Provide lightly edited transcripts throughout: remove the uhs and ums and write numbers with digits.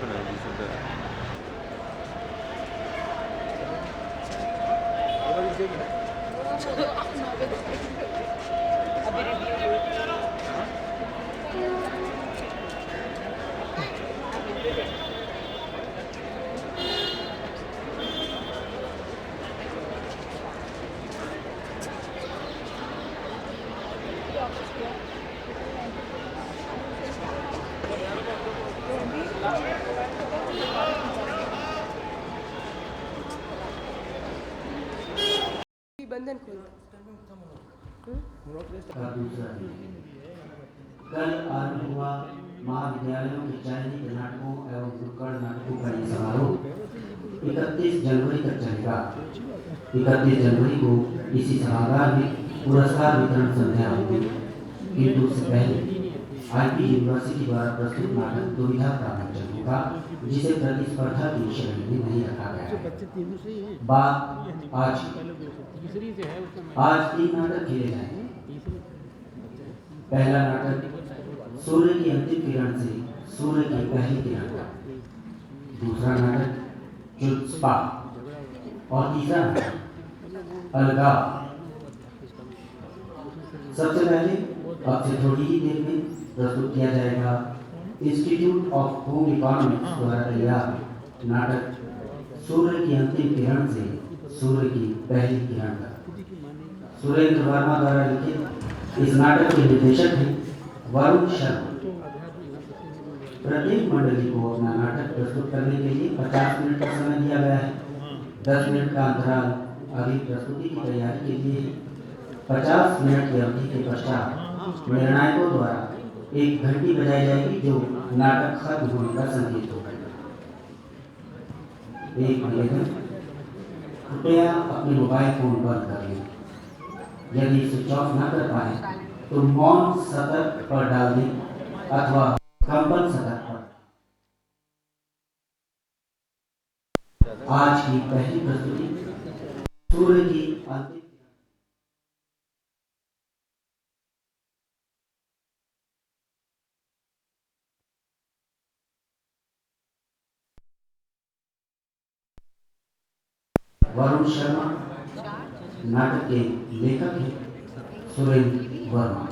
बनाएगी सुंदर। बंधन खोल। कल आरंभ हुआ महाविद्यालयों के चयनित नाटकों एवं नुक्कड़ नाटकों का ये समारोह 31 जनवरी तक चलेगा। 31 जनवरी को इसी सभागार में पुरस्कार वितरण संध्या होगी, किंतु उससे पहले आईपी यूनिवर्सिटी द्वारा प्रस्तुत नाटक दुविधा का मंचन होगा, जिसे प्रतिस्पर्धा की श्रेणी में नहीं रखा गया है। बात आज 3 नाटक खेले जाएंगे। पहला नाटक सूर्य की अंतिम किरण से सूर्य की पहली किरण तक, दूसरा नाटक चुप्पा और तीसरा नाटक अलगाव। सबसे पहले अब से थोड़ी ही देर में प्रस्तुत किया जाएगा इंस्टीट्यूट ऑफ होम इकोनॉमिक्स द्वारा तैयार नाटक सूर्य की अंतिम किरण से सूर्य की पहली किरण तक। सुरेंद्र वर्मा द्वारा लिखित इस नाटक के निर्देशक हैं वरुण शर्मा। प्रत्येक मंडली को अपना नाटक प्रस्तुत करने के लिए 50 मिनट का समय दिया गया है। 10 मिनट का अंतराल अगली प्रस्तुति की तैयारी के लिए 50 मिनट की अवधि के पश्चात निर्णायकों द्वारा एक घंटी बजाई जाएगी, जो नाटक खत्म होने का संकेत होगा। एक निवेदन, कृपया अपने मोबाइल फोन बंद कर लें। यदि स्विच ऑफ न कर पाए तो मौन सतर्क पर डाल दें अथवा कंपन सतर्क पर। आज की पहली प्रस्तुति सूर्य की अंतिम वरुण शर्मा नाटक के लेखक हैं सुरेंद्र वर्मा।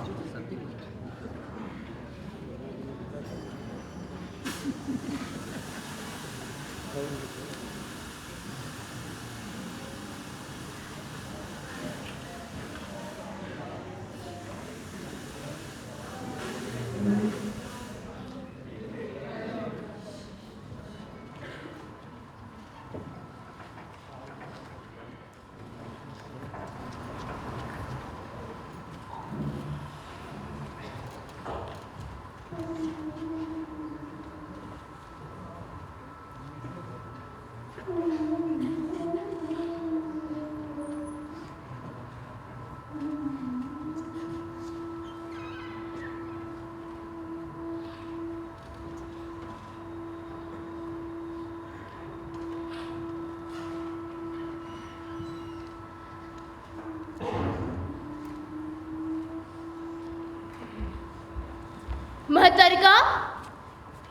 महतरिका,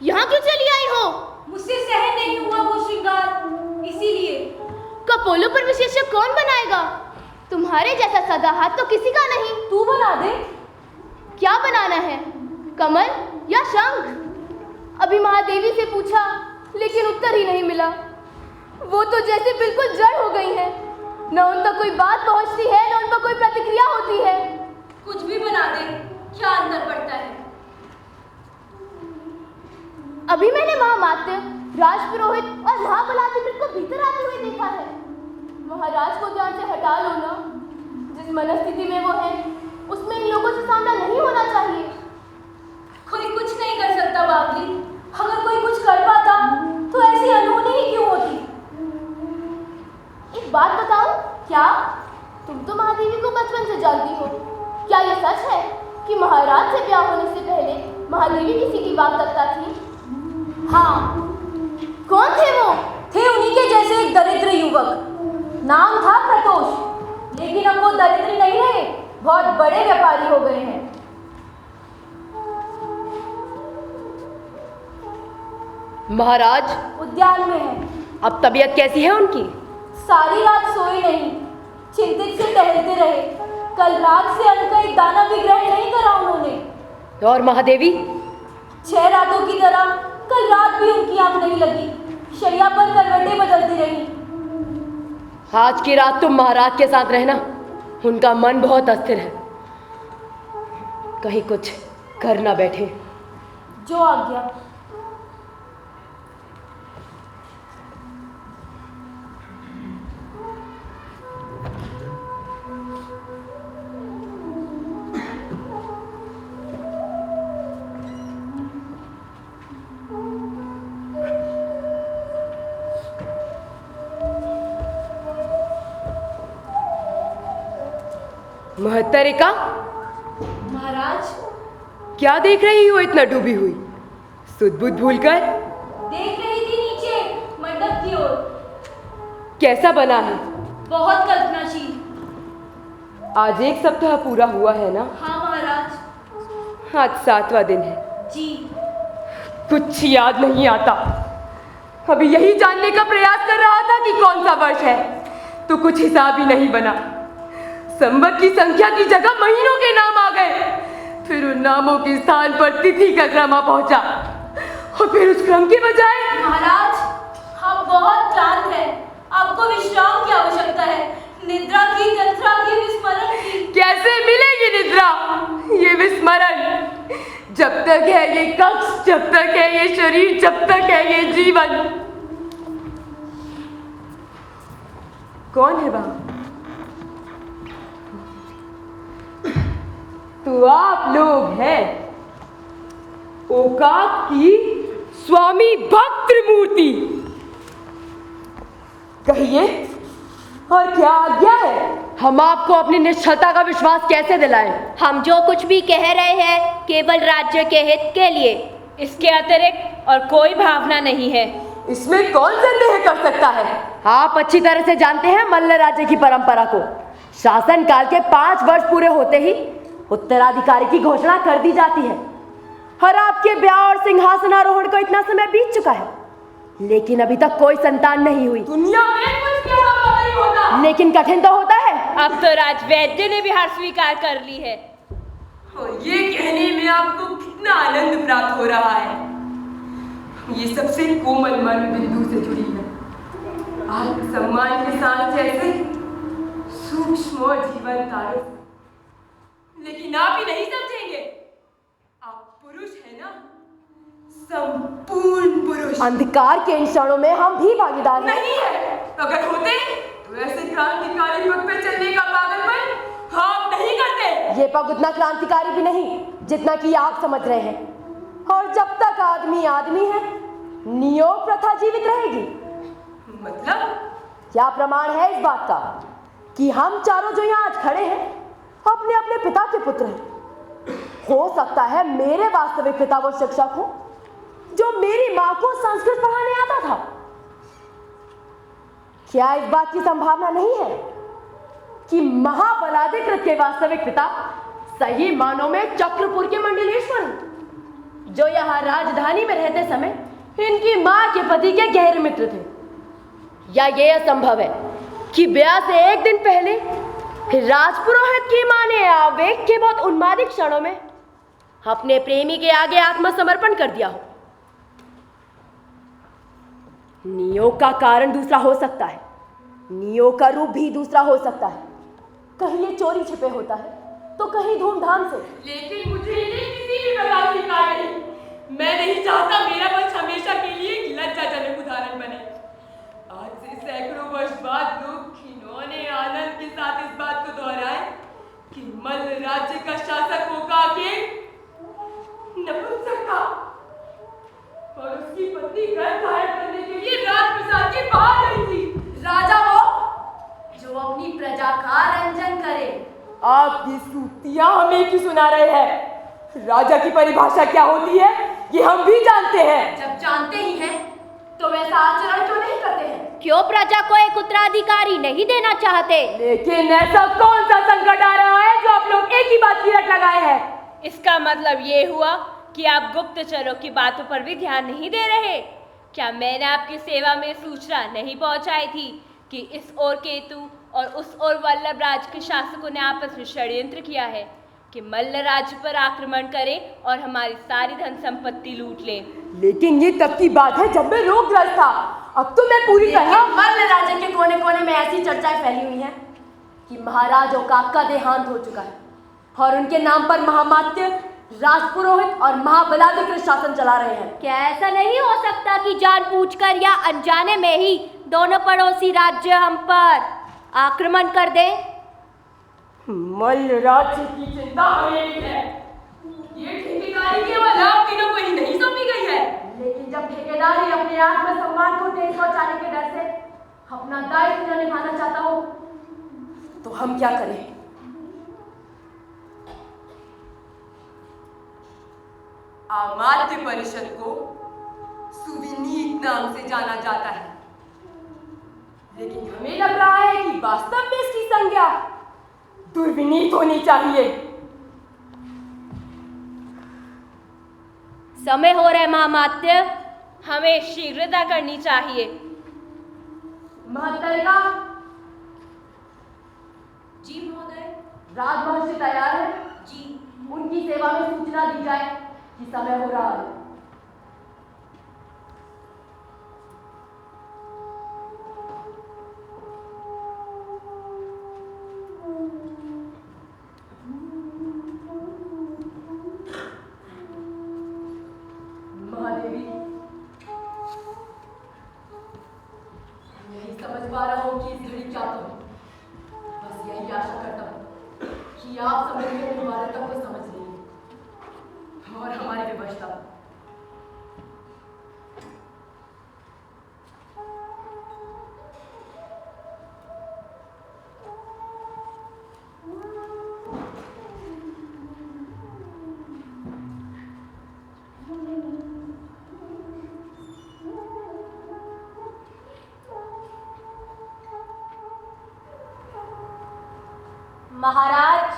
यहाँ क्यों चली आई हो? मुझसे सहन नहीं हुआ वो श्रृंगार, इसीलिए। कपोलों पर विशेषज्ञ कौन बनाएगा? तुम्हारे जैसा सदा हाथ तो किसी का नहीं। तू बना दे। क्या बनाना है, कमल या शंख? अभी महादेवी से पूछा, लेकिन उत्तर ही नहीं मिला। वो तो जैसे बिल्कुल जड़ हो गई है, न उन तक कोई बात पहुंचती है, न उन पर कोई प्रतिक्रिया होती है। कुछ भी बना दे, क्या अंतर पड़ता है? अभी मैंने महामात्य, राजपुरोहित और महाबलाधिपति को भीतर आते हुए देखा है। महाराज को ध्यान से हटा लो ना। जिस मनस्थिति में वो है, उसमें इन लोगों से सामना नहीं होना चाहिए। कोई कुछ नहीं कर सकता बाबली। अगर कोई कुछ कर पाता तो ऐसी अनहोनी ही क्यों होती? एक बात बताओ। क्या? तुम तो महादेवी को बचपन से जानती हो। क्या ये सच है कि महाराज से ब्याह होने से पहले महादेवी किसी की बात करता थी? हाँ। कौन थे वो? थे उन्हीं के जैसे एक दरिद्र युवक, नाम था प्रतोष। लेकिन अब वो दरिद्र नहीं रहे, बहुत बड़े व्यापारी हो गए हैं। महाराज उद्यान में है। अब तबीयत कैसी है उनकी? सारी रात सोए नहीं, चिंतित से टहलते रहे। कल रात से अन्न का एक दाना भी ग्रहण नहीं करा उन्होंने। और महादेवी? 6 रातों की तरह कल रात भी उनकी आंख नहीं लगी, शैया पर करवटें बदलती रही। आज की रात तुम महाराज के साथ रहना, उनका मन बहुत अस्थिर है, कहीं कुछ कर ना बैठे। जो आज्ञा। महत्तरिका, महाराज, क्या देख रही हो इतना डूबी हुई? सुध-बुध भूलकर? देख रही थी नीचे मंडप की ओर। कैसा बना है? बहुत कल्पनाशील। आज 1 सप्ताह पूरा हुआ है ना? हाँ महाराज। आज 7वां दिन है। जी। कुछ याद नहीं आता। अभी यही जानने का प्रयास कर रहा था कि कौन सा वर्ष है, तो कुछ हिसाब ही नहीं बना। संवत की संख्या की जगह महीनों के नाम आ गए, फिर उन नामों के स्थान पर तिथि का क्रम आ पहुंचा, और फिर उस क्रम के बजाय। महाराज, हम बहुत क्लांत हैं, आपको विश्राम की आवश्यकता है। निद्रा की, तंत्रा की, विस्मरण की। कैसे मिलेगी निद्रा, ये विस्मरण? जब तक है ये कक्ष, जब तक है ये शरीर, जब तक है ये जीवन। कौन है वहां? तो आप लोग हैं ओकाक की स्वामी भक्त मूर्ति। कहिए, और क्या आज्ञा है? हम आपको अपनी निश्चलता का विश्वास कैसे दिलाएं? हम जो कुछ भी कह रहे हैं केवल राज्य के हित के लिए, इसके अतिरिक्त और कोई भावना नहीं है। इसमें कौन संदेह कर सकता है? आप अच्छी तरह से जानते हैं मल्ल राज्य की परंपरा को। शासन काल के 5 वर्ष पूरे होते ही उत्तराधिकारी की घोषणा कर दी जाती है, और आपके ब्याह और सिंहासनारोहण को इतना समय बीत चुका है, लेकिन अभी तक कोई संतान नहीं हुई। दुनिया में कुछ क्या नहीं होता, लेकिन कठिन तो होता है। अब तो राजवैद्य ने भी हार स्वीकार कर ली है। और ये कहने में आपको कितना आनंद प्राप्त हो रहा है, ये सबसे कोमल मर्म बिंदु से जुड़ी है। आत्मसम्मान के साथ जैसे सूक्ष्म और जीवन तारों। लेकिन आप ही नहीं समझेंगे, आप पुरुष है ना, संपूर्ण पुरुष। अंधकार के इन क्षणों में हम भी भागीदार नहीं है। अगर होते तो ऐसे क्रांतिकारी पग पे चलने का पागलपन आप नहीं करते। ये पग उतना क्रांतिकारी भी नहीं जितना कि आप समझ रहे हैं, और जब तक आदमी आदमी है, नियोग प्रथा जीवित रहेगी। मतलब क्या प्रमाण है इस बात का कि हम चारों जो यहाँ आज खड़े हैं अपने अपने पिता के पुत्र हैं? हो सकता है मेरे वास्तविक पिता वो शिक्षक हो जो मेरी मां को संस्कृत पढ़ाने आता था। क्या इस बात की संभावना नहीं है कि महाबलाधिकृत के वास्तविक पिता सही मानों में चक्रपुर के मंडलेश्वर हैं, जो यहाँ राजधानी में रहते समय इनकी मां के पति के गहरे मित्र थे? या ये असंभव है कि ब्याह से 1 दिन पहले राजपुरोहित की मां ने आवेग के बहुत उन्मादित क्षणों में अपने प्रेमी के आगे आत्मसमर्पण कर दिया हो? नियोग का कारण दूसरा हो सकता है, नियोग का रूप भी दूसरा हो सकता है। कहीं ये चोरी छिपे होता है, तो कहीं धूमधाम से। लेकिन मुझे ये किसी भी प्रकार की कार्य नहीं। मैं नहीं चाहता मेरा वंश हमेशा के लिए एक लज्जाजनक उदाहरण बने। आज से सैकड़ों वर्ष बाद लोग खिलौने आनंद के साथ इस बात को दोहराए कि मल्ल राज्य का शासक होगा के नपुंसक था, और उसकी पत्नी गर्भ धारण करने के लिए राजप्रसाद के बाहर नहीं थी। राजा वो जो अपनी प्रजा का रंजन करे। आप ये सूतियां हमें क्यों सुना रहे हैं? राजा की परिभाषा क्या होती है ये हम भी जानते हैं। जब जानते ही हैं तो वैसा आचरण क्यों नहीं करते हैं? क्यों प्रजा को एक उत्तराधिकारी नहीं देना चाहते? लेकिन ऐसा कौन सा संकट आ रहा है जो आप लोग एक ही बात की रट लगाए हैं? इसका मतलब ये हुआ कि आप गुप्तचरों की बातों पर भी ध्यान नहीं दे रहे। क्या मैंने आपकी सेवा में सूचना नहीं पहुंचाई थी कि इस ओर केतु और उस ओर वल्लभ राज्य के शासकों ने आपस में षड्यंत्र किया है कि मल्ल राज्य पर आक्रमण करें और हमारी सारी धन संपत्ति लूट लें? लेकिन ये तब की बात है जब मैं रोगग्रस्त था। अब तो मैं पूरी तरह मल्ल राज्य के कोने कोने में ऐसी चर्चाएं फैली हुई हैं कि महाराज ओकाक का देहांत हो चुका है और उनके नाम पर महामात्य, राजपुरोहित और महाबलाधिकृत शासन चला रहे हैं। क्या ऐसा नहीं हो सकता कि जानबूझकर या अनजाने में ही दोनों पड़ोसी राज्य हम पर आक्रमण कर दें? मल्ल राज्य की चिंता हमें भी है। ये ठेकेदारी केवल आप तीनों को ही नहीं सौंपी गई है। लेकिन जब ठेकेदारी अपने आत्मसम्मान को ठेस पहुंचाने के डर से अपना दायित्व न निभाना चाहता हो तो हम क्या करें? अमात्य परिषद को सुविनीत नाम से जाना जाता है, लेकिन हमें लग रहा है कि वास्तव में इसकी संज्ञा दुर्विनीत होनी चाहिए। समय हो रहा है महामात्य, हमें शीघ्रता करनी चाहिए। महत्तरिका। जी महोदय। राजमहर्षि तैयार है? जी। उनकी सेवा में सूचना दी जाए कि समय हो रहा है। महादेवी, नहीं समझ पा रहा हूं कि इस घड़ी क्या करूं। बस यही आशा करता हूं कि आप समझ में हमारे तक को समझ लीजिए और हमारी विवशता। महाराज,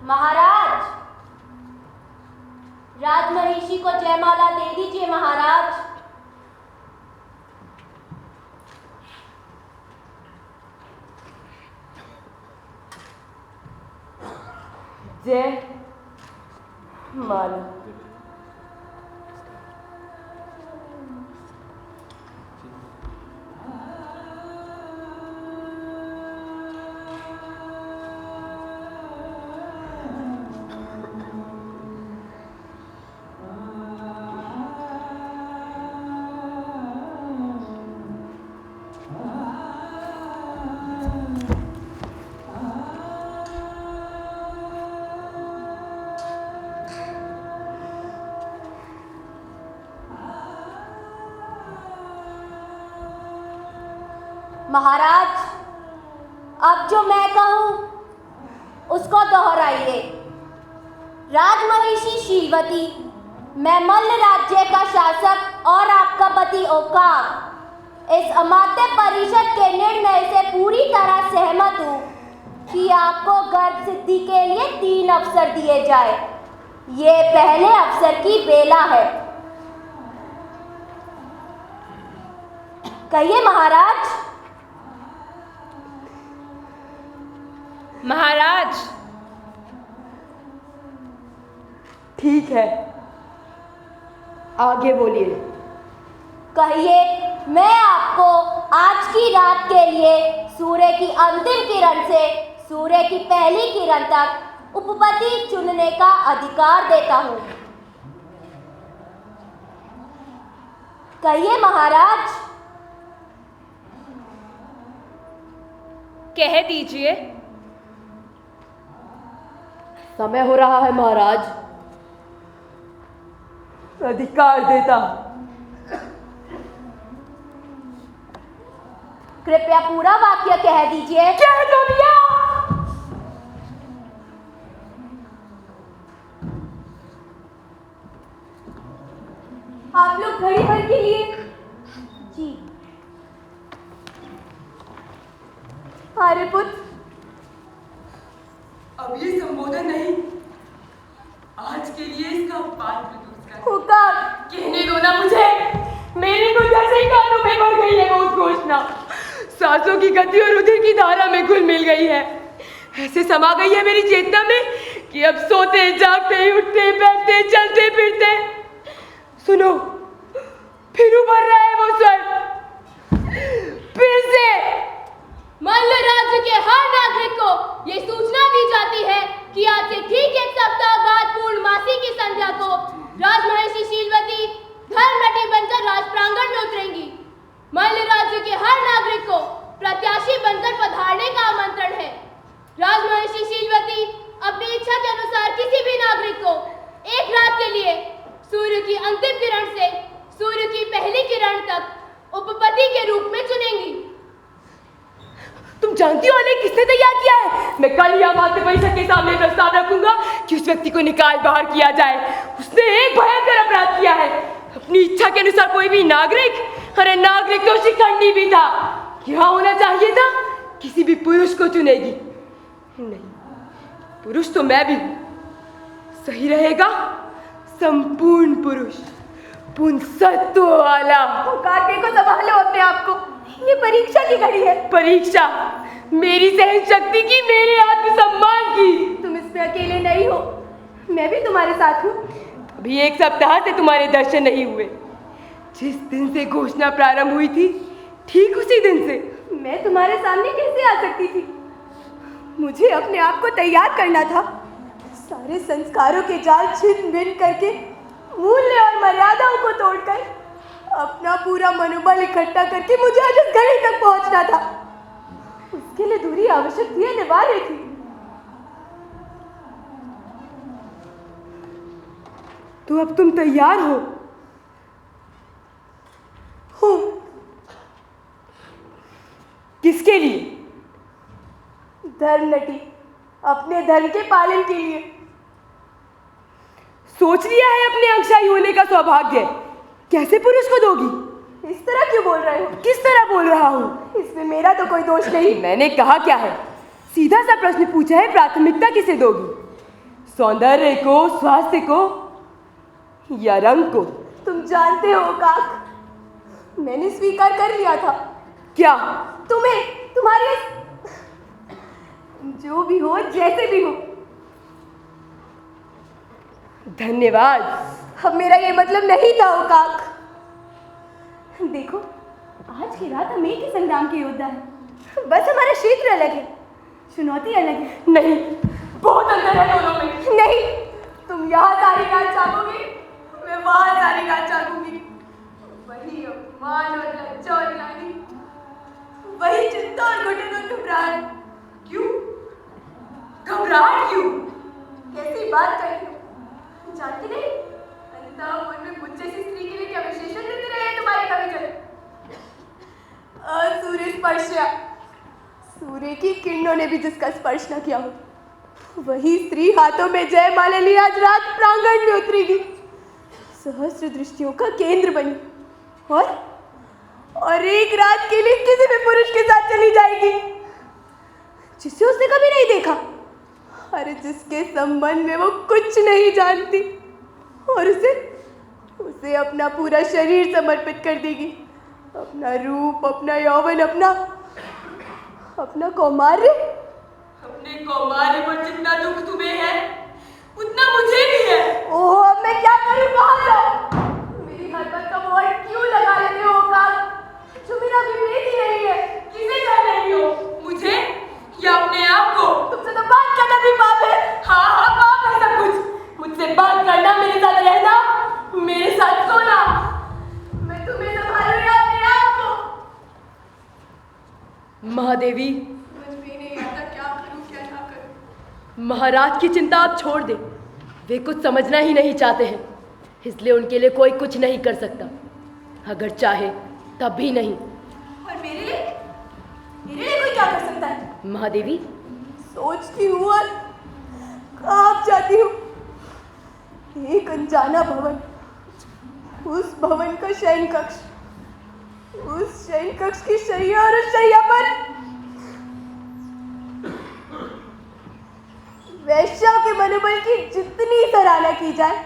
महाराज, राजमहिषी को जयमाला दे दीजिए महाराज। जय माला। महाराज, अब जो मैं कहूं उसको दोहराइए। राजमहिषी शीलवती, मैं मल्ल राज्य का शासक और आपका पति ओकाक इस अमात्य परिषद के निर्णय से पूरी तरह सहमत हूं कि आपको गर्भ सिद्धि के लिए 3 अवसर दिए जाए। ये पहले अवसर की बेला है। कहिए महाराज। महाराज। ठीक है, आगे बोलिए। कहिए, मैं आपको आज की रात के लिए सूर्य की अंतिम किरण से सूर्य की पहली किरण तक उपपति चुनने का अधिकार देता हूं। कहिए महाराज। कह दीजिए। समय हो रहा है महाराज। अधिकार देता। कृपया पूरा वाक्य कह दीजिए। कह दो भैया। आप लोग घड़ी भर के लिए। जी। आर्यपुत्र, अब ये संबोधन नहीं, आज के लिए इसका पात्र दूसरा। ओकाक, कहने दो ना मुझे। वैसे ही कानों में भर गई है वो उद्घोषणा। सांसों की गति और रुधिर की धारा में घुल मिल गई है। ऐसे समा गई है मेरी चेतना में कि अब सोते जागते उठते बैठते चलते फिरते सुनो फिर उभर रहा है वो स्वर फिर से। मल्ल राज्य के हर नागरिक को ये सूचना दी जाती है कि आज से ठीक एक सप्ताह बाद पूर्णमासी की संध्या को राजमहिषी शीलवती धर्मनटी बनकर राज प्रांगण में उतरेंगी। मल्ल राज्य के हर नागरिक को प्रत्याशी बनकर पधारने का आमंत्रण है। राजमहिषी शीलवती अपनी इच्छा के अनुसार किसी भी नागरिक को एक रात के लिए सूर्य की अंतिम किरण से सूर्य की पहली किरण तक उपपति के रूप में चुनेंगी। तुम जानती हो उन्हें किसने तैयार किया है? मैं कल या मात्र परिषद के सामने प्रस्ताव रखूंगा कि उस व्यक्ति को निकाल बाहर किया जाए। उसने एक भयंकर अपराध किया है। अपनी इच्छा के अनुसार कोई भी नागरिक, अरे नागरिक तो शिखंडी भी था, क्या होना चाहिए था किसी भी पुरुष को चुनेगी। नहीं, पुरुष तो मैं भी हूं। सही रहेगा संपूर्ण पुरुष, पुंसत्व वाला। काटे को संभालो अपने आप को, ये परीक्षा की घड़ी है। परीक्षा मेरी सहन शक्ति की, मेरे आत्मसम्मान की। तुम इसमें अकेले नहीं हो, मैं भी तुम्हारे साथ हूँ। अभी एक सप्ताह से तुम्हारे दर्शन नहीं हुए। जिस दिन से घोषणा प्रारंभ हुई थी ठीक उसी दिन से मैं तुम्हारे सामने कैसे आ सकती थी? मुझे अपने आप को तैयार करना था। सारे संस्कारों के जाल छिन्न भिन्न करके, मूल्य और मर्यादाओं को तोड़कर अपना पूरा मनोबल इकट्ठा करके मुझे आज इस घड़ी तक पहुंचना था। उसके लिए दूरी आवश्यक थी, अनिवार्य थी। तो अब तुम तैयार हो? हूँ। किसके लिए? धर्मनटी, अपने धर्म के पालन के लिए। सोच लिया है अपने अंगशाही होने का सौभाग्य कैसे पुरुष को दोगी? इस तरह क्यों बोल रहे हो? किस तरह बोल रहा हूँ? इसमें मेरा तो कोई दोष नहीं। मैंने कहा क्या है? सीधा सा प्रश्न पूछा है, प्राथमिकता किसे दोगी? सौंदर्य को, स्वास्थ्य को या रंग को? तुम जानते हो काक, मैंने स्वीकार कर लिया था। क्या? तुम्हें, तुम्हारे जो भी हो, जैसे भी हो। धन्यवाद। अब मेरा ये मतलब नहीं था काक। देखो, आज की रात हम एक ही संग्राम के योद्धा हैं। बस हमारा क्षेत्र अलग है, चुनौती अलग है। नहीं, बहुत अंतर है दोनों में। नहीं, तुम यहाँ सारी रात जागोगे, मैं वहाँ सारी रात जागूंगी। वही अपमान और लज्जा और ग्लानि, वही चिंता और घुटन और घबराहट। क्यों? घबराहट क्यों? कैसी बात करती हो? जानती नहीं, अंधा मन में मुझ जैसी स्त्री के लिए क्या विशेषण देते रहे हैं तुम्हारे कवि जन? असूर्य स्पर्शा, सूर्य की किरणों ने भी जिसका स्पर्श न किया हो, वही स्त्री हाथों में जयमाला लिए आज रात प्रांगण में उतरेगी, सहस्र दृष्टियों का केंद्र बनी, और एक रात के लिए किसी भी पुरुष के साथ चली जाएगी जिसे उसने कभी नहीं देखा, अरे जिसके संबंध में वो कुछ नहीं जानती, और उसे अपना पूरा शरीर समर्पित कर देगी। अपना रूप, अपना यौवन, अपना कौमार्य। अपने कौमार्य पर जितना दुख तुम्हें है उतना मुझे भी है। ओह, अब मैं क्या करूं? कहाँ जाऊं? मेरी हरकत का मोड़ क्यों लगा लेते हो काक, जो मेरा विपरीत ही नहीं है? किसे कह रही हो? मुझे या अपने आप को? तुमसे तो बात करना भी पाप है। हाँ, पाप है सब कुछ। मुझसे बात करना, मेरे साथ रहना, मेरे साथ सोना। मैं तुम्हें संभालूं या अपने आप को? महादेवी, मुझ में नहीं आता क्या करूं क्या ना करूं। महाराज की चिंता आप छोड़ दे। वे कुछ समझना ही नहीं चाहते हैं, इसलिए उनके लिए कोई कुछ नहीं कर सकता। अगर चाहे तब भी नहीं। और मेरे लिए कोई क्या कर सकता है? महादेवी, सोचती हूँ और कांप जाती हूँ। एक अनजाना भवन, उस भवन का शयन कक्ष, उस शयन कक्ष की शैया, और उस शैया पर वैश्या के मनोबल की जितनी सराहना की जाए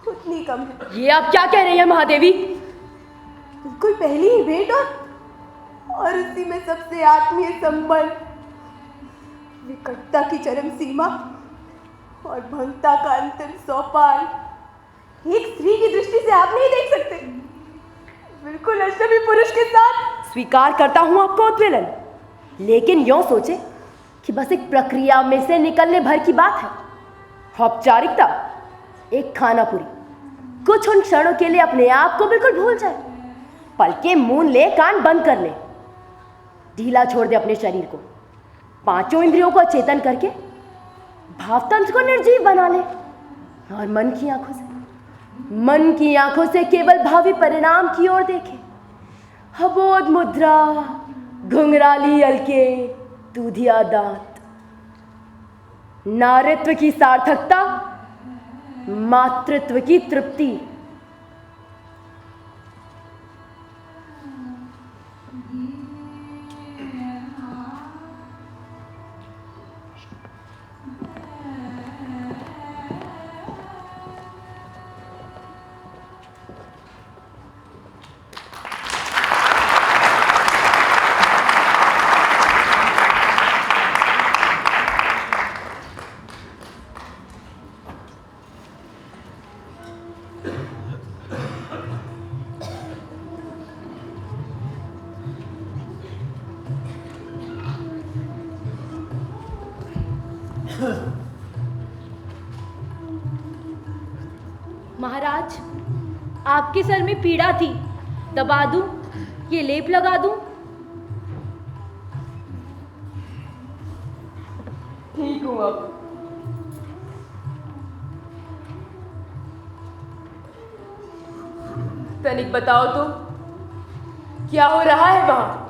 उतनी कम है। ये आप क्या कह रही हैं महादेवी? बिल्कुल पहली ही भेंट और उसी में सबसे आत्मीय संबंध, विकटता की चरम सीमा और भंगता का अंतिम सोपान एक स्त्री की दृष्टि से आप नहीं देख सकते। बिल्कुल अजनबी पुरुष के साथ। स्वीकार करता हूं आपका उद्वेलन, लेकिन यूं सोचे कि बस एक प्रक्रिया में से निकलने भर की बात है। औपचारिकता, एक खाना पूरी, कुछ उन क्षणों के लिए अपने आप को बिल्कुल भूल जाए, पलके मूंद ले, कान बंद कर ले, ढीला छोड़ दे अपने शरीर को, पांचों इंद्रियों को चेतन करके भावतंत्र को निर्जीव बना ले और मन की आंखों से केवल भावी परिणाम की ओर देखे। अबोध मुद्रा, घुंघराली अलके, दूधिया दांत, नारित्व की सार्थकता, मातृत्व की तृप्ति। महाराज, आपके सर में पीड़ा थी, दबा दूं? ये लेप लगा दूं? ठीक हूँ अब। तनिक बताओ तो, क्या हो रहा है वहां?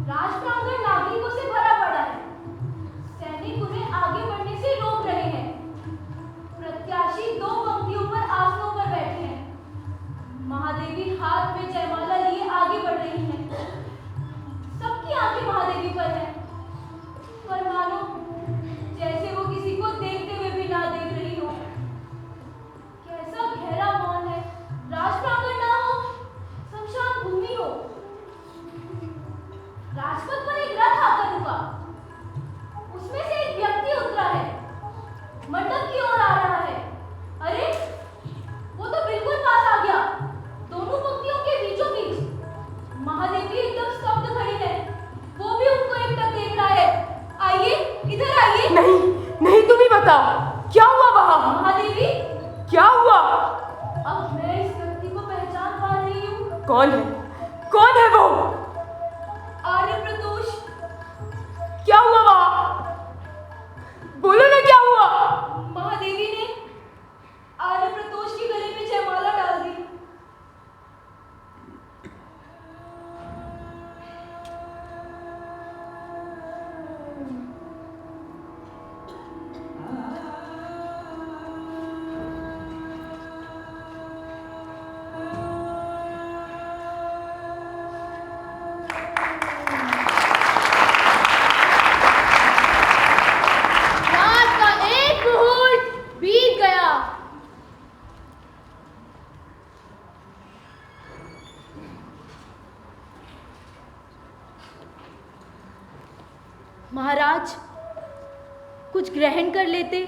राजप्रांगण नागरिकों से भरा पड़ा है। सैनिक उन्हें आगे बढ़ने से रोक रहे हैं। प्रत्याशी दो पंक्तियों पर आसनों पर बैठे हैं। महादेवी हाथ में जयमाला लिए आगे बढ़ रही हैं। सबकी आंखें महादेवी पर हैं, पर मानो जैसे वो किसी को देखते हुए भी ना देख रही हो। कैसा गहरा मौन है। राजप्रांगण ना हो, शमशान भूमि हो। राजपथ पर एक रथ आकर रुका। उसमें से एक व्यक्ति उतरा है, मंडप की ओर आ रहा है। अरे, वो तो बिल्कुल पास आ गया, दोनों पंक्तियों के बीचों बीच। महादेवी एकदम स्तब्ध खड़ी है, वो भी उनको एकटक देख रहा है। आइए, इधर आइए। नहीं, नहीं, तुम ही बताओ, क्या हुआ वहां? महादेवी, क्या हुआ? अब मैं इस व्यक्ति को पहचान पा रही हूँ। कौन है? कौन है वो? आर्यप्रदोष। क्या हुआ वहां? बोलो ना, क्या हुआ? महादेवी ने आर्यप्रदोष के गले में जयमाला डाल दी। रात का एक मुहूर्त बीत गया। महाराज, कुछ ग्रहण कर लेते,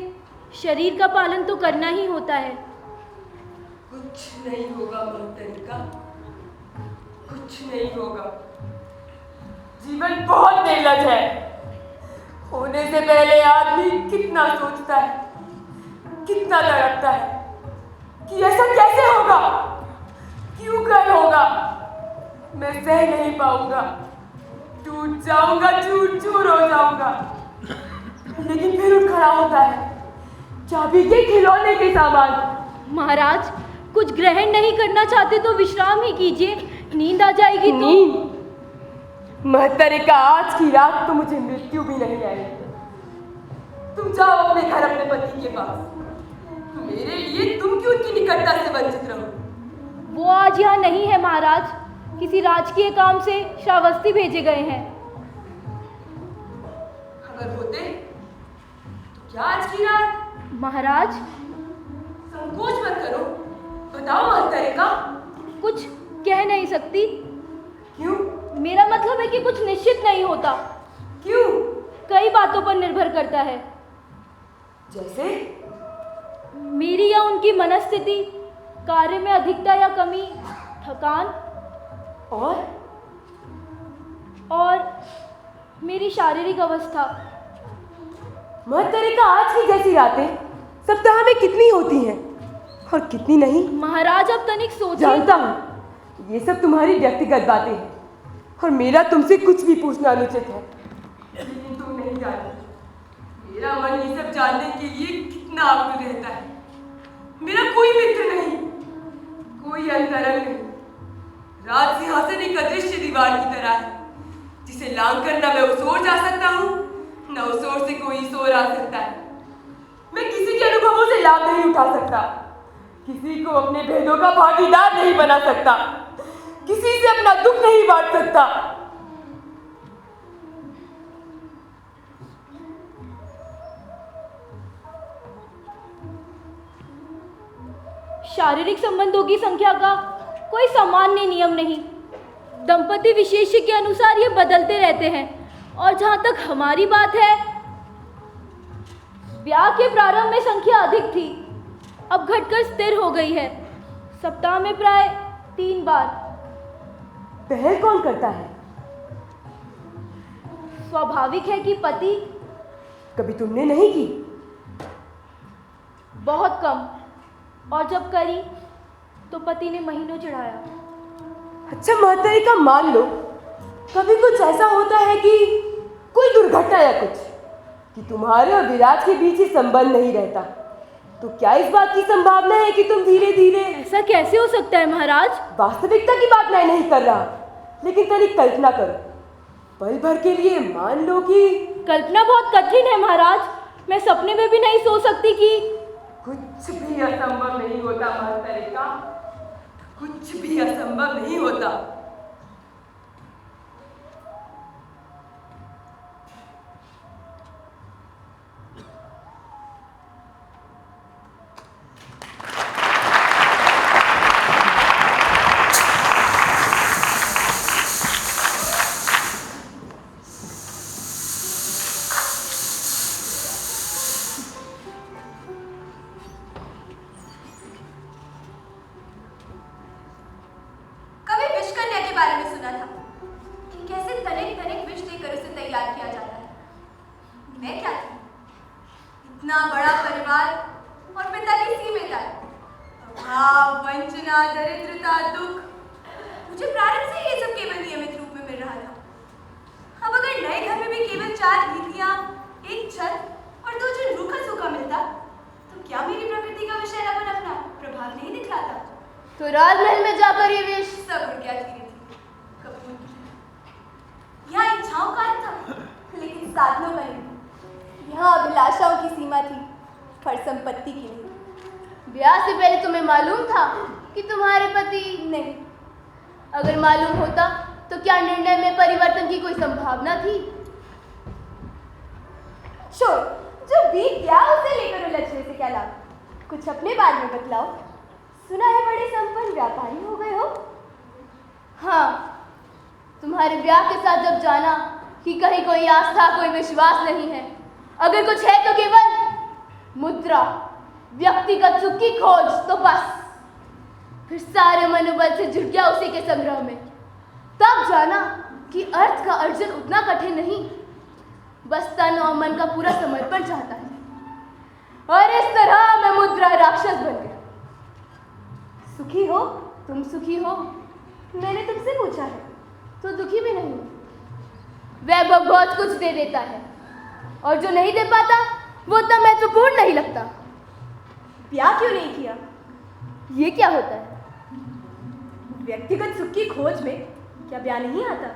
शरीर का पालन तो करना ही होता है। कुछ नहीं होगा मोहतरिका, कुछ नहीं होगा। जीवन बहुत निर्लज है। होने से पहले आदमी कितना सोचता है, कितना तड़पता है कि ऐसा कैसे होगा, क्यों कर होगा। मैं सह नहीं पाऊंगा, टूट जाऊंगा, चूर चूर हो जाऊंगा। लेकिन फिर उठ खड़ा होता है, चाबी के खिलौने के सामान। महाराज, कुछ ग्रहण नहीं करना चाहते तो विश्राम ही कीजिए, नींद आ जाएगी तो। नींद? महतरिका, आज की रात तो मुझे मृत्यु भी नहीं आएगी। तुम जाओ अपने घर, अपने पति के पास। मेरे लिए तुम क्यों उनकी निकटता से वंचित रहो? आज यहाँ नहीं है महाराज, किसी राजकीय काम से श्रावस्ती भेजे गए हैं। अगर होते तो क्या आज की रात? महाराज संकोच मत करो, बताओ महतरिका। कुछ कह नहीं सकती। क्यों? मेरा मतलब है कि कुछ निश्चित नहीं होता। क्यों? कई बातों पर निर्भर करता है। जैसे? मेरी या उनकी मनस्थिति, कार्य में अधिकता या कमी, थकान और मेरी शारीरिक अवस्था। महतरिका, आज की जैसी रातें सप्ताह में कितनी होती हैं और कितनी नहीं? महाराज अब तनिक सोचिए। जानता हूँ, ये सब तुम्हारी व्यक्तिगत बातें हैं और मेरा तुमसे कुछ भी पूछना अनुचित है। लेकिन तुम नहीं जानती, मेरा मन ये सब जानने के लिए कितना आकुल रहता है। मेरा कोई मित्र नहीं, कोई अंतरंग नहीं। राज सिंहासन एक अदृश्य दीवार की तरह है, जिसे लांग कर न मैं उस ओर जा सकता हूँ, न उस ओर से कोई इस ओर आ सकता है। मैं किसी के अनुभवों से लाभ नहीं उठा सकता, किसी को अपने भेदों का भागीदार नहीं बना सकता, किसी से अपना दुख नहीं बांट सकता। शारीरिक संबंधों की संख्या का कोई सामान्य नियम नहीं। दंपति विशेष्य के अनुसार ये बदलते रहते हैं। और जहाँ तक हमारी बात है, ब्याह के प्रारंभ में संख्या अधिक थी, अब घटकर स्थिर हो गई है। सप्ताह में प्राय 3 बार। पहल कौन करता है? स्वाभाविक है कि पति। कभी तुमने नहीं की? बहुत कम, और जब करी तो पति ने महीनों चढ़ाया। अच्छा महतरिका, मान लो कभी कुछ ऐसा होता है कि कोई दुर्घटना या कुछ, कि तुम्हारे और विराज के बीच ही संबंध नहीं रहता, तो क्या इस बात की संभावना है कि तुम धीरे धीरे? ऐसा कैसे हो सकता है महाराज? वास्तविकता की बात मैं नहीं कर रहा, लेकिन तनिक कल्पना करो। पल भर के लिए मान लो कि... कल्पना बहुत कठिन है महाराज। मैं सपने में भी नहीं सोच सकती कि... कुछ भी असंभव नहीं होता महतरिका, कुछ भी असंभव नहीं होता। तो राजमहल में जाकर ये विष सब उड़ गया धीरे धीरे कपूर की। यहाँ इच्छाओं का अंत था, लेकिन साधनों का नहीं। यहाँ अभिलाषाओं की सीमा थी, पर संपत्ति की नहीं। ब्याह से पहले तुम्हें मालूम था कि तुम्हारे पति नहीं। अगर मालूम होता तो क्या निर्णय में परिवर्तन की कोई संभावना थी? छोड़, जो बीत गया उसे लेकर उलझने से क्या लाभ। कुछ अपने बारे में बतलाओ। सुना है बड़े संपन्न व्यापारी हो गए हो। हाँ, तुम्हारे ब्याह के साथ जब जाना कि कहीं कोई आस्था कोई विश्वास नहीं है, अगर कुछ है तो केवल मुद्रा, व्यक्तिगत सुख की खोज, तो बस फिर सारे मनोबल से जुट गया उसी के संग्रह में। तब जाना कि अर्थ का अर्जन उतना कठिन नहीं, बस तन और मन का पूरा समर्पण चाहता है। और इस तरह मैं मुद्रा राक्षस बन गया। सुखी हो? तुम सुखी हो? मैंने तुमसे पूछा है। तो दुखी भी नहीं हूं। वैभव बहुत कुछ दे देता है, और जो नहीं दे पाता वो उतना महत्वपूर्ण नहीं लगता। ब्याह क्यों नहीं किया? ये क्या होता है? व्यक्तिगत सुख की खोज में क्या ब्याह नहीं आता?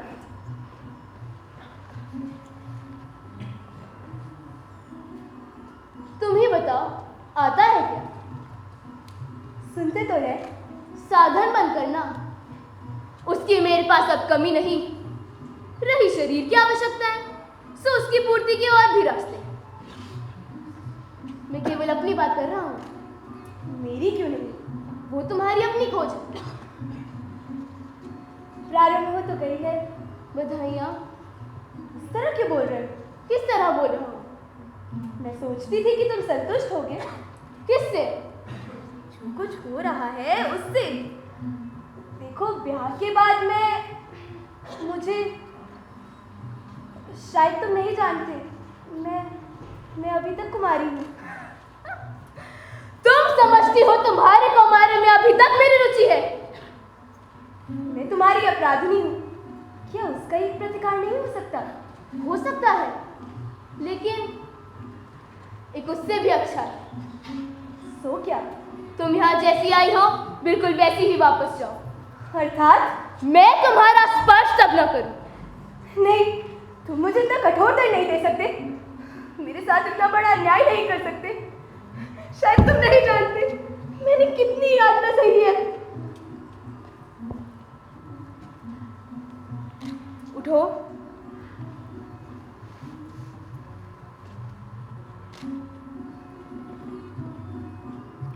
तुम ही बताओ, आता है क्या? सुनते तो है, साधन बनकर ना, उसकी मेरे पास अब कमी नहीं रही। शरीर की आवश्यकता है, सो उसकी पूर्ति के और भी रास्ते। मैं केवल अपनी बात कर रहा हूँ, मेरी क्यों नहीं, वो तुम्हारी अपनी खोज। प्रारंभ हो तो गई है, बधाइयाँ। इस तरह क्यों बोल रहे हो? किस तरह बोल रहा हूँ? मैं सोचती थी कि तुम संतुष्ट होगे। किससे? जो कुछ हो रहा है उससे। देखो, ब्याह के बाद मुझे शायद तुम नहीं जानते, मैं अभी तक कुमारी हूँ। तुम समझती हो तुम्हारे कुमारे में अभी तक मेरी रुचि है? मैं तुम्हारी अपराधिनी हूँ, क्या उसका एक प्रतिकार नहीं हो सकता? हो सकता है, लेकिन एक उससे भी अच्छा है। सो क्या तुम यहाँ जैसी आई हो बिल्कुल वैसी ही वापस जाओ। अर्थात मैं तुम्हारा स्पर्श तब न करूं। नहीं, तुम मुझे इतना कठोर दंड नहीं दे सकते, मेरे साथ इतना बड़ा अन्याय नहीं कर सकते। शायद तुम नहीं जानते मैंने कितनी यातना सही है। उठो।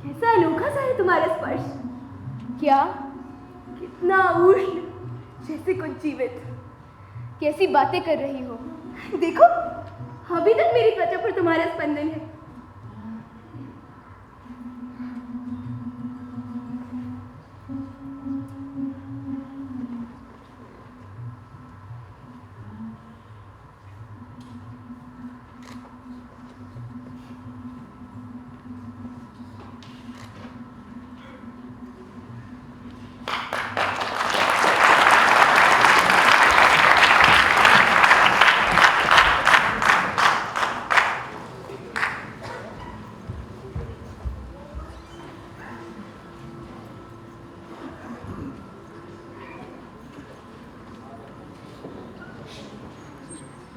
कैसा अनोखा सा है तुम्हारा स्पर्श। क्या? कितना उष्ण, जैसे कुछ जीवित। कैसी बातें कर रही हो? देखो, अभी तक मेरी त्वचा पर तुम्हारा स्पंदन है।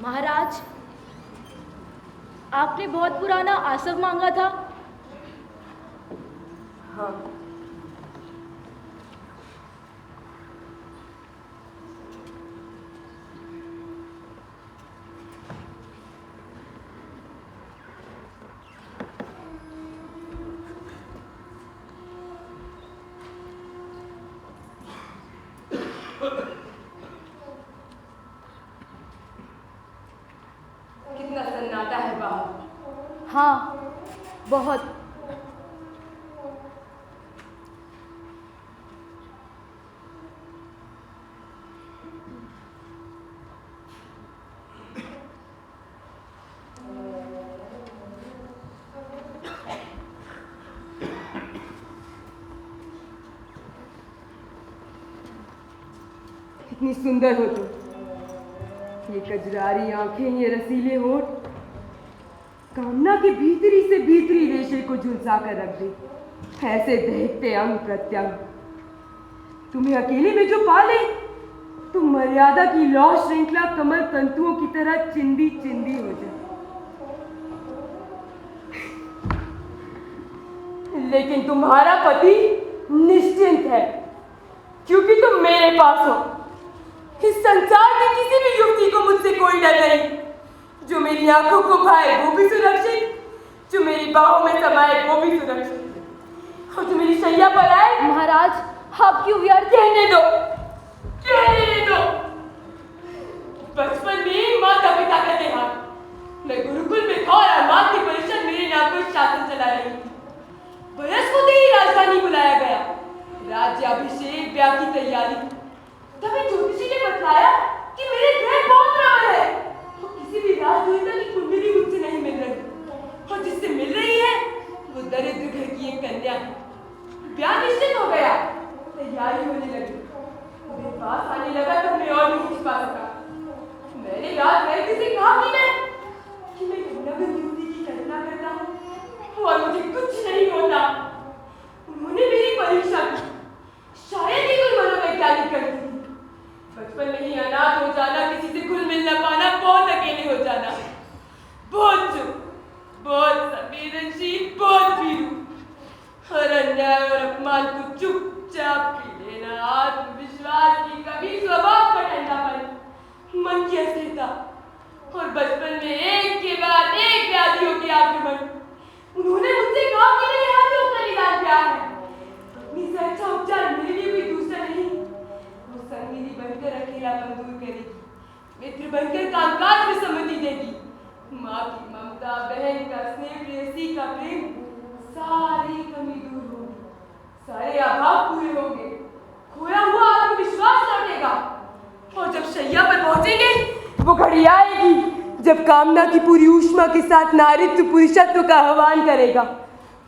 महाराज, आपने बहुत पुराना आसव मांगा था। हाँ, कितना सन्नाटा है बाहर। हाँ, बहुत। कितनी सुंदर हो तुम। ये कजरारी आंखें, ये रसीले होठ, कामना के भीतरी से भीतरी रेशे को झुलसा कर रख दे। ऐसे दहकते अंग प्रत्यंग, तुम्हें अकेले में जो पाले, तुम मर्यादा की लौ श्रृंखला कमल तंतुओं की तरह चिंदी चिंदी हो जाए। लेकिन तुम्हारा पति निश्चिंत है, क्योंकि तुम मेरे पास हो। इस संसार की किसी भी युवती को मुझसे कोई डर नहीं। जो मेरी आंखों को भाए वो भी सुरक्षित, जो मेरी बाहों में समाए वो भी सुरक्षित, और जो मेरी शैया पर आए। महाराज, आप क्यों व्यर्थ? कहने दो, कहने दो। बचपन में माता पिता का देहांत, मैं गुरुकुल में था और मातृ परिषद मेरे नाम पर शासन चला रही। बरस होते ही राजधानी बुलाया गया, राज्याभिषेक, ब्याह की तैयारी। तभी ज्योतिषी ने बताया कि मेरे ग्रह बहुत प्रबल है, तो किसी भी राजदेवता की कुंडली मुझसे नहीं मिल रही, और जिससे मिल रही है वो दरिद्र घर की एक कन्या है। ब्याह निश्चित हो गया, तैयारी होने लगी। मेरे पास आने लगा तो मैं और नहीं छिपा सका। मैंने रात रहते से कहा कि मैं नगर युवती की कल्पना करता हूँ और मुझे कुछ नहीं होता। उन्होंने मेरी परीक्षा की, शायद ही कोई मनोवैज्ञानिक करती थी। बचपन में ही अनाथ हो जाना, किसी से घुल मिल न पाना, बहुत अकेले हो जाना, बहुत चुप, बहुत संवेदनशील, बहुत भीरू, और अन्याय और अपमान को चुपचाप पी लेना, आत्मविश्वास की कमी, स्वभाव का ठंडापन, मन की अस्थिरता और बचपन में एक के बाद एक व्याधियों के आक्रमण। उन्होंने मुझसे कहा कि मेरे हाथों का निदान क्या है। अपनी से अच्छा उपचार मेरे लिए कोई दूसरा नहीं। वो संगिनी बनकर अकेलापन दूर करेगी, मित्र बनकर कामकाज में सम्मति देगी, माँ की ममता, बहन का स्नेह, प्रेयसी का प्रेम, सारी कमी दूर होगी, सारे अभाव पूरे होंगे, खोया हुआ आत्मविश्वास लौटेगा। और जब शैया पर पहुंचेंगे वो घड़ी आएगी जब कामना की पूरी ऊष्मा के साथ नारीत्व पुरुषत्व का आह्वान करेगा।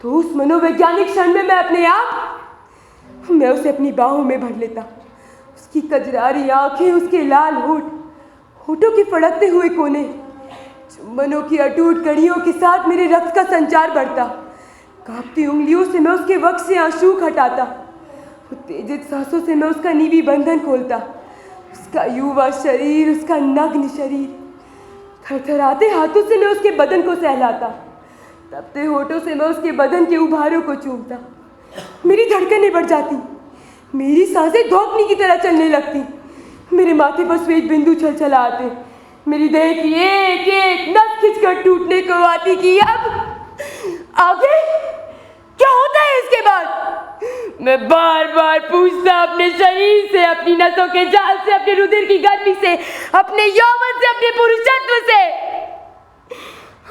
तो उस मनोवैज्ञानिक क्षण में मैं उसे अपनी बाहों में भर लेता। उसकी कजरारी आंखें, उसके लाल होठों के फड़कते हुए कोने, चुंबनों की अटूट कड़ियों के साथ मेरे रक्त का संचार बढ़ता। कांपती उंगलियों से मैं उसके वक्त से आंसू हटाता, उत्तेजित सांसों से मैं उसका नीवी बंधन खोलता। उसका युवा शरीर, उसका नग्न शरीर, थरथराते हाथों से मैं उसके बदन को सहलाता, तपते होठों से मैं उसके बदन के उभारों को चूमता। मेरी धड़कनें बढ़ जाती, मेरी सांसें धोपनी की तरह चलने लगती, मेरे माथे पर श्वेत बिंदु छलछला आते, मेरी देह की एक एक नस खिंचकर टूटने को आती कि अब आगे क्या होता है इसके बाद। मैं बार बार पूछता अपने शरीर से, अपनी नसों के जाल से, अपने रुधिर की गर्मी से, अपने यौवन से, अपने पुरुषत्व से,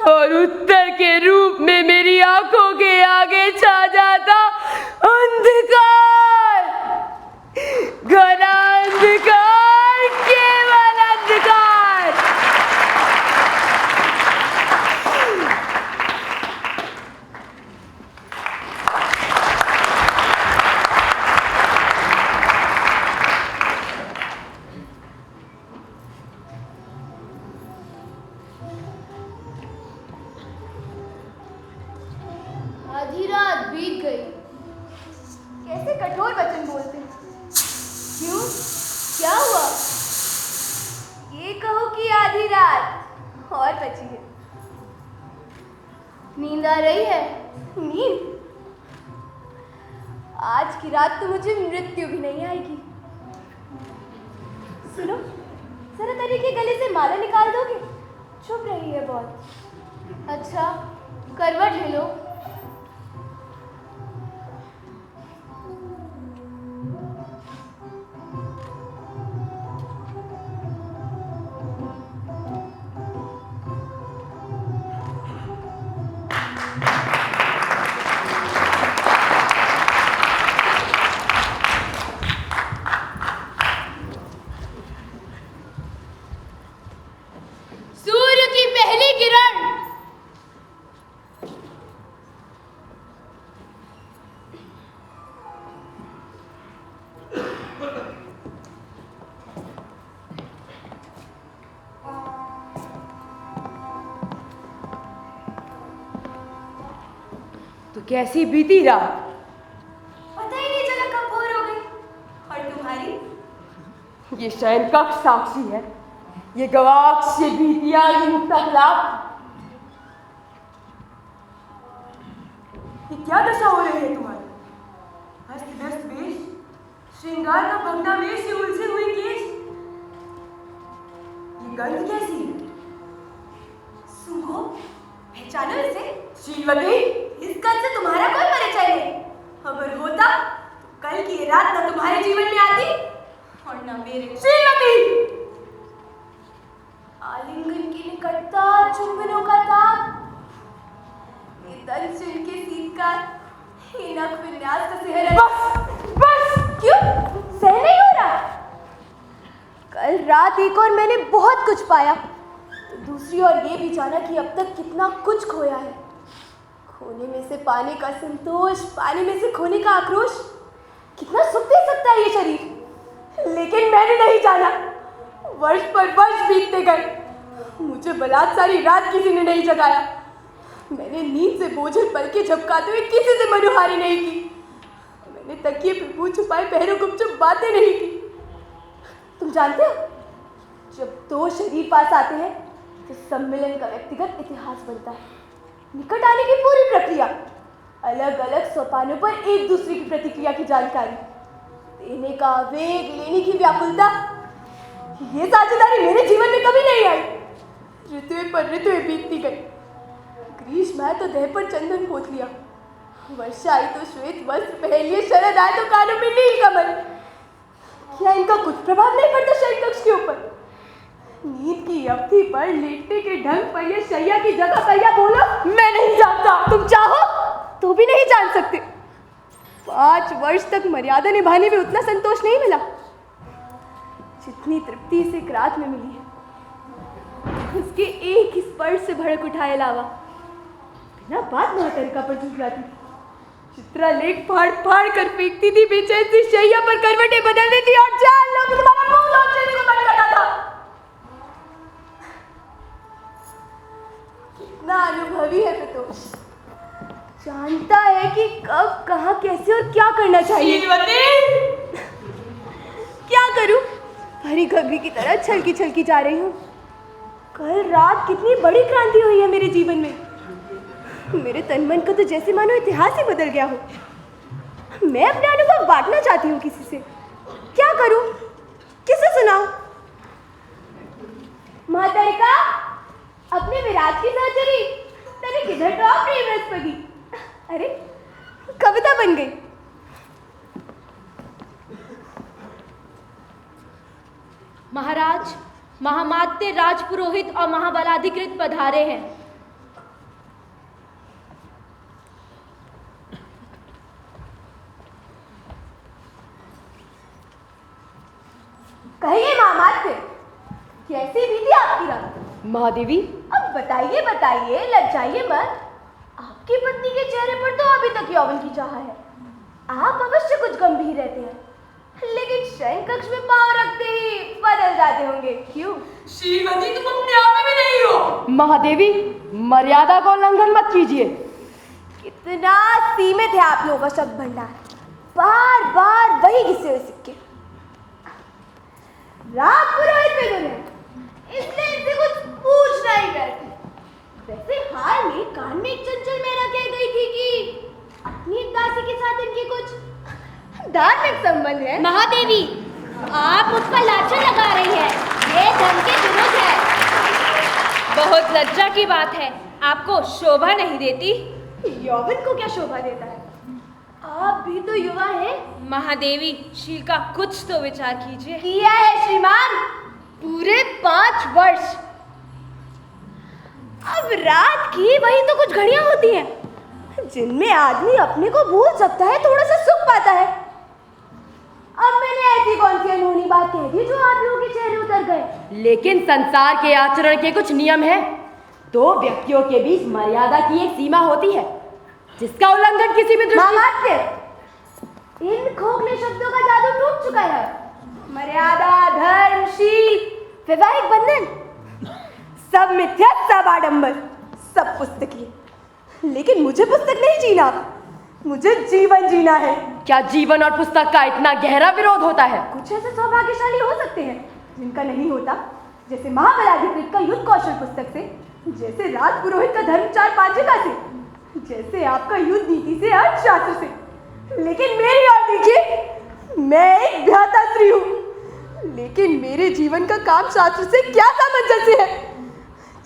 और उत्तर के रूप में मेरी आंखों के आगे छा जाता अंधकार, घना अंधकार, केवल अंधकार। आधी रात बीत गई। कैसे कठोर वचन बोलते हैं। क्यों, क्या हुआ? ये कहो कि आधी रात और बची है। नींद आ रही है? नींद? आज की रात तो मुझे मृत्यु भी नहीं आएगी। सुनो, जरा तरी के गले से माला निकाल दोगे? चुप रही है बहुत। अच्छा, करवट ले लो। सूर्य की पहली किरण तो कैसी बीती रात? पता ही नहीं चला कब भोर हो गई। और तुम्हारी? ये शयन कक्ष साक्षी है, ये गवाक्ष, ये भीतिया, ये मुक्ताखलाप। ये क्या दशा हो रही है तुम्हारी? अस्त व्यस्त वेश, श्रृंगार का भंगना वेश, ये उलझे हुए केश, ये गंध कैसी है? सुनो, पहचानो इसे? श्रीमती, इस गंध से तुम्हारा कोई परिचय नहीं। अगर होता तो कल की ये रात न तुम्हारे जीवन में आती और न मेरे। श्रीमती, आलिंगन की निकटता, चुंबनों का ताप, ये तन चिन के सीतकार, ये नख विन्यास का सेहरा। बस। क्यों? सह नहीं हो रहा? कल रात एक और मैंने बहुत कुछ पाया, तो दूसरी ओर ये भी जाना कि अब तक कितना कुछ खोया है। खोने में से पाने का संतोष, पाने में से खोने का आक्रोश, कितना सुख दे सकता है ये शरीर। लेकिन मैंने नहीं जाना। वर्ष पर वर्ष बीतते गए, मुझे बलात्कारी रात किसी ने नहीं जगाया। मैंने नींद से बोझल पलके झपकाते हुए किसी से मनुहारी नहीं की। मैंने तकिए पे मुंह छुपाए पैरों गुपचुप बातें नहीं की। तुम जानते हो, जब दो शरीर पास आते हैं तो सम्मिलन का व्यक्तिगत इतिहास बनता है। निकट आने की पूरी प्रक्रिया अलग अलग सोपानों पर एक दूसरे की प्रतिक्रिया की जानकारी, देने का आवेग, लेने की व्याकुलता, ये साझेदारी मेरे जीवन में कभी नहीं आई। ऋतुएं पर ऋतुएं बीतती गई। ग्रीष्म आए तो देह पर चंदन पोत लिया, वर्षा आई तो श्वेत वस्त्र पहन लिए, शरद आए तो कानों में नील कमल। क्या इनका कुछ प्रभाव नहीं पड़ता शयन कक्ष के ऊपर? नींद की अवधि पर, लेटने के ढंग पर, ये शैया की जगह पर, या बोलो मैं नहीं जानता। तुम चाहो तो भी नहीं जान सकते। 5 वर्ष तक मर्यादा निभाने में उतना संतोष नहीं मिला जितनी तृप्ति से एक रात में मिली है। उसके एक ही स्पर्श से भड़क उठाए लावा बिना बात महातरिका पर झुक जाती थी। चित्रलेख फाड़ फाड़ कर फेंकती थी, बेचैन सी शैया पर करवटें बदल देती और 4 लोग तुम्हारा मुंह लौटने को मन करता था। कितना अनुभवी है प्रतोष, जानता है कि कब, कहाँ, कैसे और क्या करना चाहिए। क्या करूं? भरी घघरी की तरह छलकी छलकी जा रही हूँ। कल रात कितनी बड़ी क्रांति हुई है मेरे जीवन में। मेरे तन मन का तो जैसे मानो इतिहास ही बदल गया हो। मैं अपने अनुभव बांटना चाहती हूँ किसी से। क्या करूं? किसे सुनाऊं? महातरिका, अपने विराट की सहचरी तने किधर तो प्रिय बृहस्पति। अरे कविता बन गई। महाराज, महामात्य, राजपुरोहित और महाबलाधिकृत पधारे हैं। कहिए महामात्य, कैसी बीती आपकी रात? महादेवी, अब बताइए बताइए, लज्जाइए मत। आपकी पत्नी के चेहरे पर तो अभी तक यौवन की चाह है। आप अवश्य कुछ गंभीर रहते हैं, लेकिन शयन कक्ष में पांव रखते ही बदल जाते होंगे। क्यों? श्रीमती, तुम अपने आप में भी नहीं हो। महादेवी, मर्यादा का उल्लंघन मत कीजिए। कितना सीमित है आप लोगों का शब्द भंडार, बार बार वही घिसे हुए सिक्के। राजपुरोहित में गुण है, इसलिए इनसे कुछ पूछ नहीं बैठे। वैसे हाल में कान में एक चंचल मेरा कह गई थी कि अपनी एक दासी के साथ इनके कुछ धार्मिक संबंध है। महादेवी, आप उस पर लाछन लगा रही हैं। ये धर्म के विरुद्ध है। बहुत लज्जा की बात है, आपको शोभा नहीं देती? यौवन को क्या शोभा देता है? आप भी तो युवा हैं। महादेवी, शील का कुछ तो विचार कीजिए। किया है श्रीमान, पूरे 5 वर्ष। अब रात की वही तो कुछ घड़ियां होती हैं जिनमें आदमी अपने को भूल सकता है, थोड़ा सा सुख पाता है। अब मैंने ऐसी कौन सी अनहोनी बात कह दी जो आप लोगों के चेहरे उतर गए? लेकिन संसार के आचरण के कुछ नियम हैं। 2 व्यक्तियों के बीच मर्यादा की एक सीमा होती है, जिसका उल्लंघन किसी भी महामात्य, इन खोखले शब्दों का जादू टूट चुका है। मर्यादा, धर्म, शील, वैवाहिक बंधन, सब मिथ्या, सब आडंबर, सब पुस्तकीय। लेकिन मुझे पुस्तक नहीं जीना, मुझे जीवन जीना है। क्या जीवन और पुस्तक का इतना गहरा विरोध होता है? कुछ ऐसे सौभाग्यशाली हो सकते हैं जिनका नहीं होता, जैसे महाबलाधिकृत का युद्ध कौशल पुस्तक से, जैसे राजपुरोहित का धर्मचार पाचिका से, जैसे आपका युद्ध नीति से, अर्थशास्त्र से। लेकिन मेरी ओर देखिए, मैं एक भ्राता स्त्री हूँ, लेकिन मेरे जीवन का काम शास्त्र से क्या सामंजस्य है,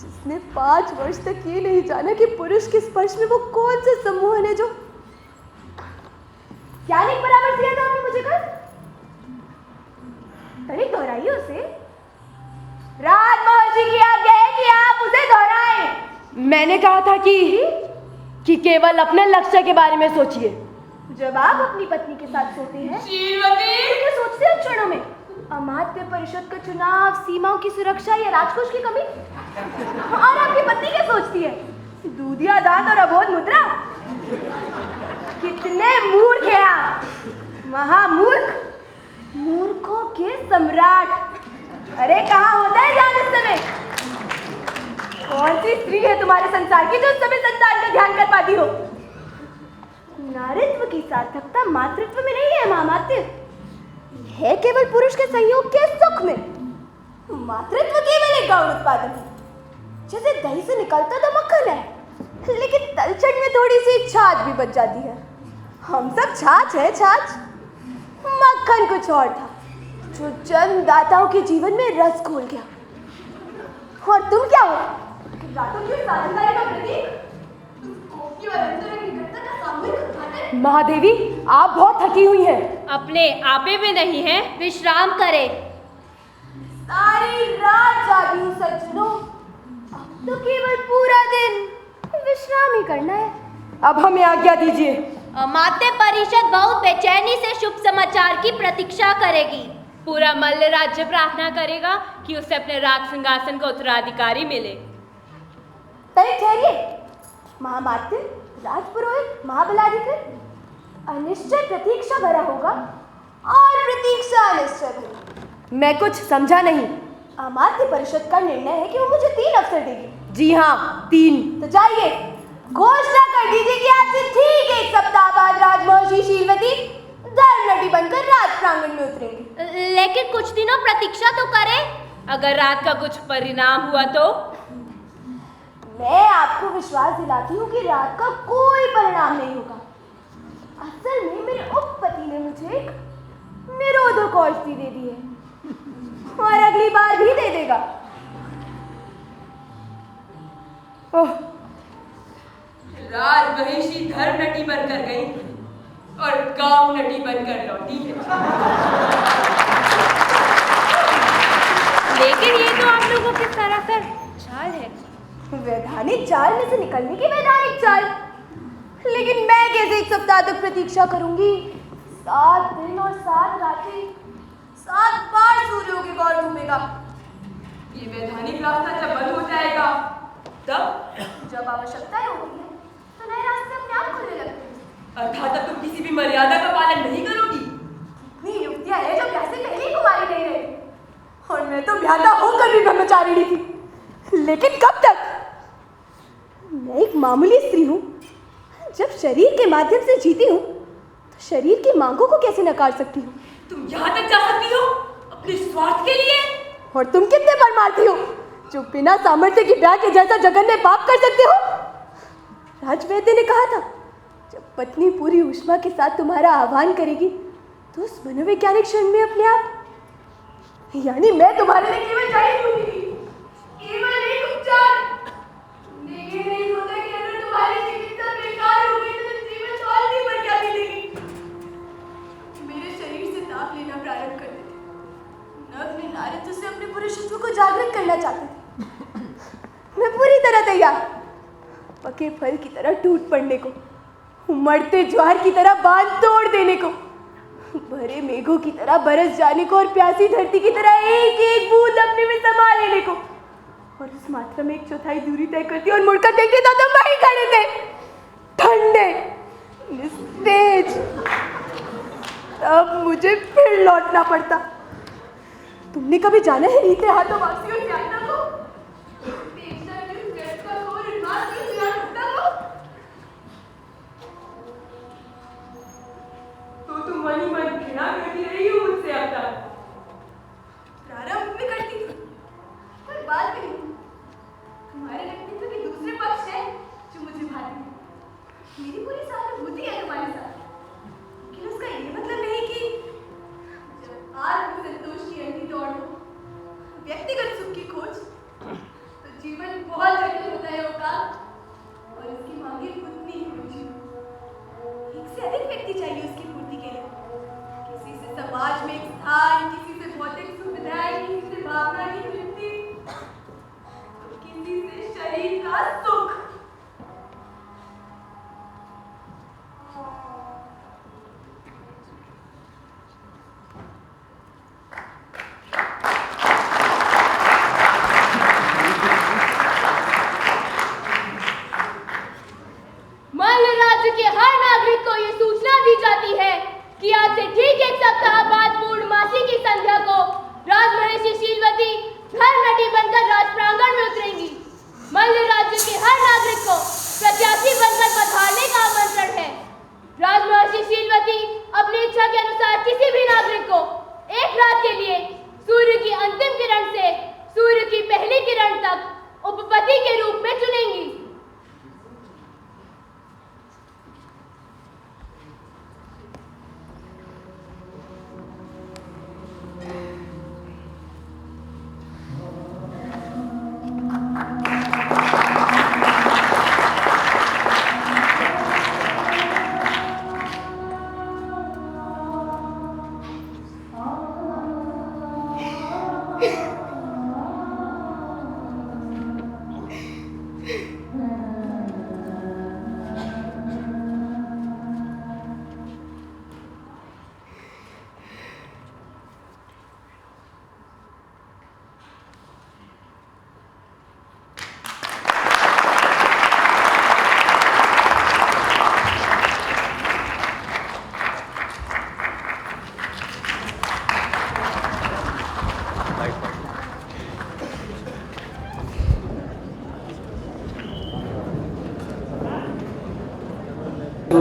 जिसने 5 वर्ष तक ये नहीं जाना कि पुरुष के स्पर्श में वो कौन से सम्मोहन है जो। क्या नहीं परामर्श दिया था आपने मुझे कल? अरे दोहराइए उसे। राज महर्षि की आज्ञा है कि आप उसे दोहराएं। मैंने कहा था कि केवल अपने लक्ष्य के बारे में सोचिए। जब आप अपनी पत्नी के साथ सोते हैं, श्रीमती, क्या सोचते हैं क्षणों में? अमात्य परिषद का चुनाव, सीमाओं की सुरक्षा या राजकोष की कमी? और आपकी पत्नी क्या सोचती है? दूधिया दांत और अबोध मुद्रा? कितने मूर्ख हैं आप, महामूर्ख, मूर्खों के सम्राट। अरे कहाँ होता है ध्यान उस समय? कौन सी स्त्री है तुम्हारे संसार की जो उस समय संतान का ध्यान कर पाती हो? नारीत्व की सार्थकता मातृत्व में नहीं है महामात्य, है केवल पुरुष के संयोग के सुख में। मातृत्व केवल एक गौण उत्पादन है, जैसे दही से निकलता तो मक्खन है, लेकिन तलछट में थोड़ी सी छाछ भी बच जाती है। हम सब छाछ है, छाछ। मक्खन कुछ और था जो जन्मदाताओं के जीवन में रस घोल गया। और तुम क्या हो? रातों की साझेदारी का प्रतीक? महादेवी, आप बहुत थकी हुई हैं। अपने आपे में नहीं है, विश्राम करें। सारी रात जागी हूँ सज्जनों, अब तो केवल पूरा दिन विश्राम ही करना है। अब हमें आज्ञा दीजिए। अमात्य परिषद बहुत बेचैनी से शुभ समाचार की प्रतीक्षा करेगी। पूरा मल्ल राज्य प्रार्थना करेगा कि उसे अपने राज सिंहासन का उत्तराधिकारी मिले। ठहरिए, महामात्य, राजपुरोहित, महाबलाधिकारी, अनिश्चय प्रतीक्षा भरा होगा और प्रतीक्षा अनिश्चय भरी। मैं कुछ समझा नहीं। अमात्य परिषद का निर्णय है कि वो मुझे 3 अवसर देगी। जी हाँ, 3। तो जाइए, घोषणा कर दीजिए कि आज से ठीक 1 सप्ताह बाद राजमहर्षि शीलवती धर्मनटी बनकर राज प्रांगण में उतरेंगे। लेकिन कुछ दिनों प्रतीक्षा तो करें। अगर रात का कुछ परिणाम हुआ तो? मैं आपको विश्वास दिलाती हूँ कि रात का कोई परिणाम नहीं होगा। असल में मेरे उपपति ने मुझे एक निरोधक औषधि दे दी है और अगली बार भी दे देगा। ओह, राजमहिषी धर्मनटी बनकर गई और गांव नटी बनकर लौटी है। लेकिन ये तो आप लोगों की सरासर चाल है। वैधानिक चाल में से निकलने की वैधानिक चाल। लेकिन मैं कैसे 1 सप्ताह तक प्रतीक्षा करूंगी? 7 दिन और 7 रातें, 7 बार सूर्यों के गौर घूमेगा। ये वैधानिक रास्ता जब बंद हो जाएगा तब? जब आवश्यकता होती है तो नए रास्ते अपने आप खुलने लगते हैं। अर्थात अब तुम किसी भी मर्यादा का पालन नहीं करोगी। कितनी युवतियां हैं जो प्यासे पहले ही कुमारी नहीं रही, और मैं तो ब्यादा होकर भी ब्रह्मचारिणी थी। लेकिन कब तक? मैं एक मामूली स्त्री हूँ। जब शरीर के माध्यम से जीती हूँ तो शरीर की मांगों को कैसे नकार सकती हूँ? तुम यहाँ तक जा सकती हो अपने स्वार्थ के लिए? और तुम कितने परमार्थी हो जो बिना सामर्थ्य की ब्याह के जैसा जघन्य पाप कर सकते हो? राजवैद्य ने कहा था, जब पत्नी पूरी ऊष्मा के साथ तुम्हारा आह्वान करेगी तो उस मनोवैज्ञानिक क्षण में अपने आप, यानी मैं तुम्हारे लिए केवल जाहिर होगी, केवल एक उपचार। तुमने ये नहीं सोचा कि अगर तुम्हारी चिकित्सा बेकार हो गई तो जीवन और भी बढ़िया मिलेगी। मेरे शरीर से ताप लेना प्रारंभ कर देते, नग्न नारद से अपने पुरुषत्व को जागृत करना चाहते थे। मैं पूरी तरह तैयार, पके फल की तरह टूट पड़ने को, उमड़ते ज्वार की तरह बांध तोड़ देने को, भरे मेघों की तरह बरस जाने को और प्यासी धरती की तरह एक एक बूंद अपने में समा लेने को, और उस मात्रा में 1/4 दूरी तय करती और मुड़कर देखते तो तुम वहीं खड़े थे, ठंडे, निस्तेज। तब मुझे फिर लौटना पड़ता। तुमने कभी जाना है रीते हाथों वापसी और यात्रा को? तो तुम मन ही मन घृणा करती रही हो मुझसे अब तक। प्रारंभ में करती थी, कोई बात भी नहीं। तुम्हारे व्यक्तित्व के दूसरे पक्ष है जो मुझे भाती है। मेरी पूरी सहानुभूति है तुम्हारे साथ, लेकिन उसका ये मतलब नहीं कि जब आत्मसंतोष की अंधी दौड़ हो, व्यक्तिगत सुख की खोज, तो जीवन बहुत जटिल होता है औकात, और उसकी मांगे उतनी ही ऊंची। एक से अधिक व्यक्ति चाहिए उसकी पूर्ति के लिए। किसी से समाज में एक स्थान, किसी से भौतिक सुविधाएं, किसी से भावना की तृप्ति, तो किसी से शरीर का सुख। मल्ल राज्य के हर नागरिक को ये सूचना दी जाती है कि आज से ठीक 1 सप्ताह बाद पूर्णमासी की संध्या को राजमहेशी शीलवती धर्मनटी बनकर राज प्रांगण में उतरेंगी। मल्ल राज्य के हर नागरिक को प्रत्याशी बनकर पधारने का आमंत्रण है। राजमहेशी शीलवती अपनी इच्छा के अनुसार किसी भी नागरिक को 1 रात के लिए सूर्य की अंतिम किरण से सूर्य की पहली किरण तक उपपति के रूप में चुनेंगी।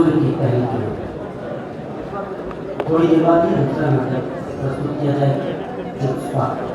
स्वयं की पहल की। थोड़ी देर बाद ही दूसरा नाटक प्रस्तुत किया जाएगा।